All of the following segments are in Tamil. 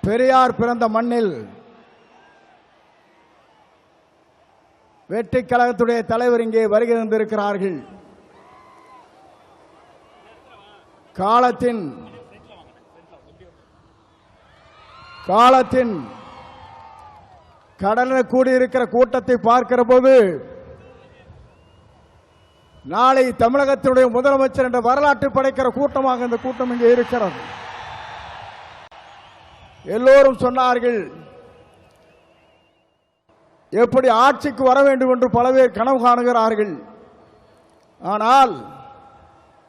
பெரியார் பிறந்த மண்ணில் வெற்றி கழகத்துடைய தலைவர் இங்கே வருகை தந்திருக்கிறார்கள். காலத்தின் கடலில் கூடியிருக்கிற கூட்டத்தை பார்க்கிற போது நாளை தமிழகத்தினுடைய முதலமைச்சர் என்ற வரலாற்று படைக்கிற கூட்டமாக இந்த கூட்டம் இங்கே இருக்கிறது. எல்லோரும் சொன்னார்கள், எப்படி ஆட்சிக்கு வர வேண்டும் என்று பல பேர் கனவு காணுகிறார்கள். ஆனால்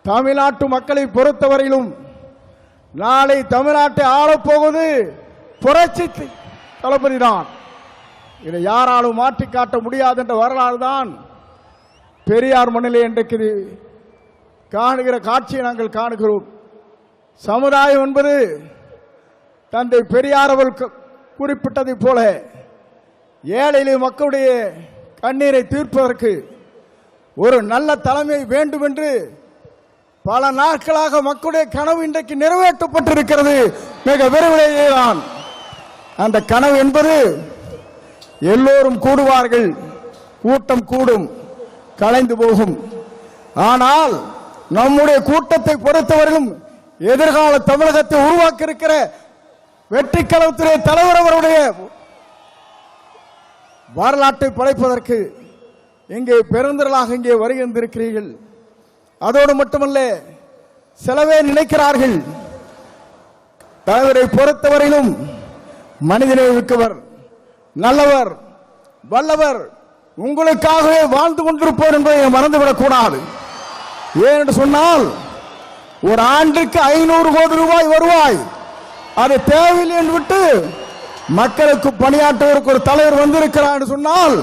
தமிழ்நாட்டு மக்களை பொறுத்தவரையிலும் நாளை தமிழ்நாட்டை ஆளப்போவது புரட்சி தளபதி தான். இதை யாராலும் மாற்றி காட்ட முடியாது என்ற வரலாறு தான் பெரியார் மண்ணிலே இன்றைக்கு காணுகிற காட்சியை நாங்கள் காணுகிறோம். சமுதாயம் என்பது தந்தை பெரியார் அவர்கள் குறிப்பிட்டதை போல ஏழை மக்களுடைய கண்ணீரை தீர்ப்பதற்கு ஒரு நல்ல தலைமை வேண்டும் என்று பல நாட்களாக மக்களுடைய கனவு இன்றைக்கு நிறைவேற்றப்பட்டிருக்கிறது. மிக விரைவிலேயே தான் அந்த கனவு என்பது எல்லோரும் கூடுவார்கள், கூட்டம் கூடும், கலைந்து போகும். ஆனால் நம்முடைய கூட்டத்தை பொறுத்தவரையிலும் எதிர்கால தமிழகத்தை உருவாக்க இருக்கிற வெற்றி கழகத்துடைய தலைவர் அவருடைய வரலாற்றை படைப்பதற்கு இங்கே பெருந்திரளாக இங்கே வருகின்றிருக்கிறீர்கள். அதோடு மட்டுமல்ல, சிலவே நினைக்கிறார்கள் தலைவரை பொறுத்தவரையிலும் மனிதனை மிக்கவர், நல்லவர், வல்லவர், உங்களுக்காகவே வாழ்ந்து கொண்டிருப்போர் என்பதை மறந்துவிடக் கூடாது. ஏனென்று சொன்னால் ஒரு ஆண்டுக்கு 500 கோடி ரூபாய் வருவாய் அது தேவையில்லை என்று விட்டு மக்களுக்கு பணியாற்றுவதற்கு ஒரு தலைவர் வந்திருக்கிறார் என்று சொன்னால்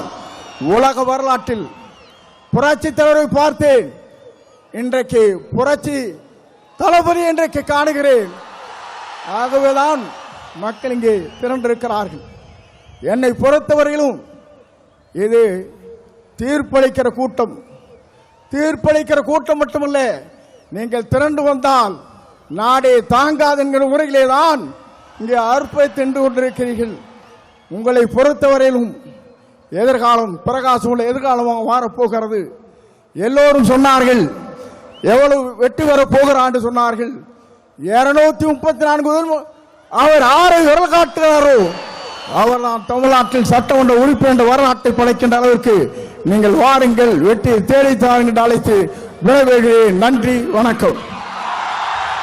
உலக வரலாற்றில் புரட்சி தலைவரை பார்த்தேன், இன்றைக்கு புரட்சி தளபதி இன்றைக்கு காணுகிறேன். ஆகவேதான் மக்கள் இங்கே திரண்டிருக்கிறார்கள். என்னை பொறுத்தவரையிலும் இது தீர்ப்பளிக்கிற கூட்டம். தீர்ப்பளிக்கிற கூட்டம் மட்டுமல்ல, நீங்கள் திரண்டு வந்தால் நாடே தாங்காது என்கிற முறையிலே தான் இங்கே அர்ப்பணித்து நின்று கொண்டிருக்கிறீர்கள். உங்களை பொறுத்தவரையிலும் எதிர்காலம் பிரகாசமுள்ள எதிர்காலமாக மாறப்போகிறது. எல்லோரும் சொன்னார்கள், எவ்வளவு வெற்றி பெறப் போகிறார் என்று சொன்னார்கள். 234 அவர் ஆரை விரல் காட்டுகிறாரோ அவர் தான் தமிழ்நாட்டில் சட்டமன்ற உறுப்பினர் என்ற வரலாற்றை படைக்கின்ற அளவிற்கு நீங்கள் வாருங்கள், வெற்றி தேடி தாருங்கள் என்று அழைத்து விடைபெறுகிறேன். நன்றி, வணக்கம்.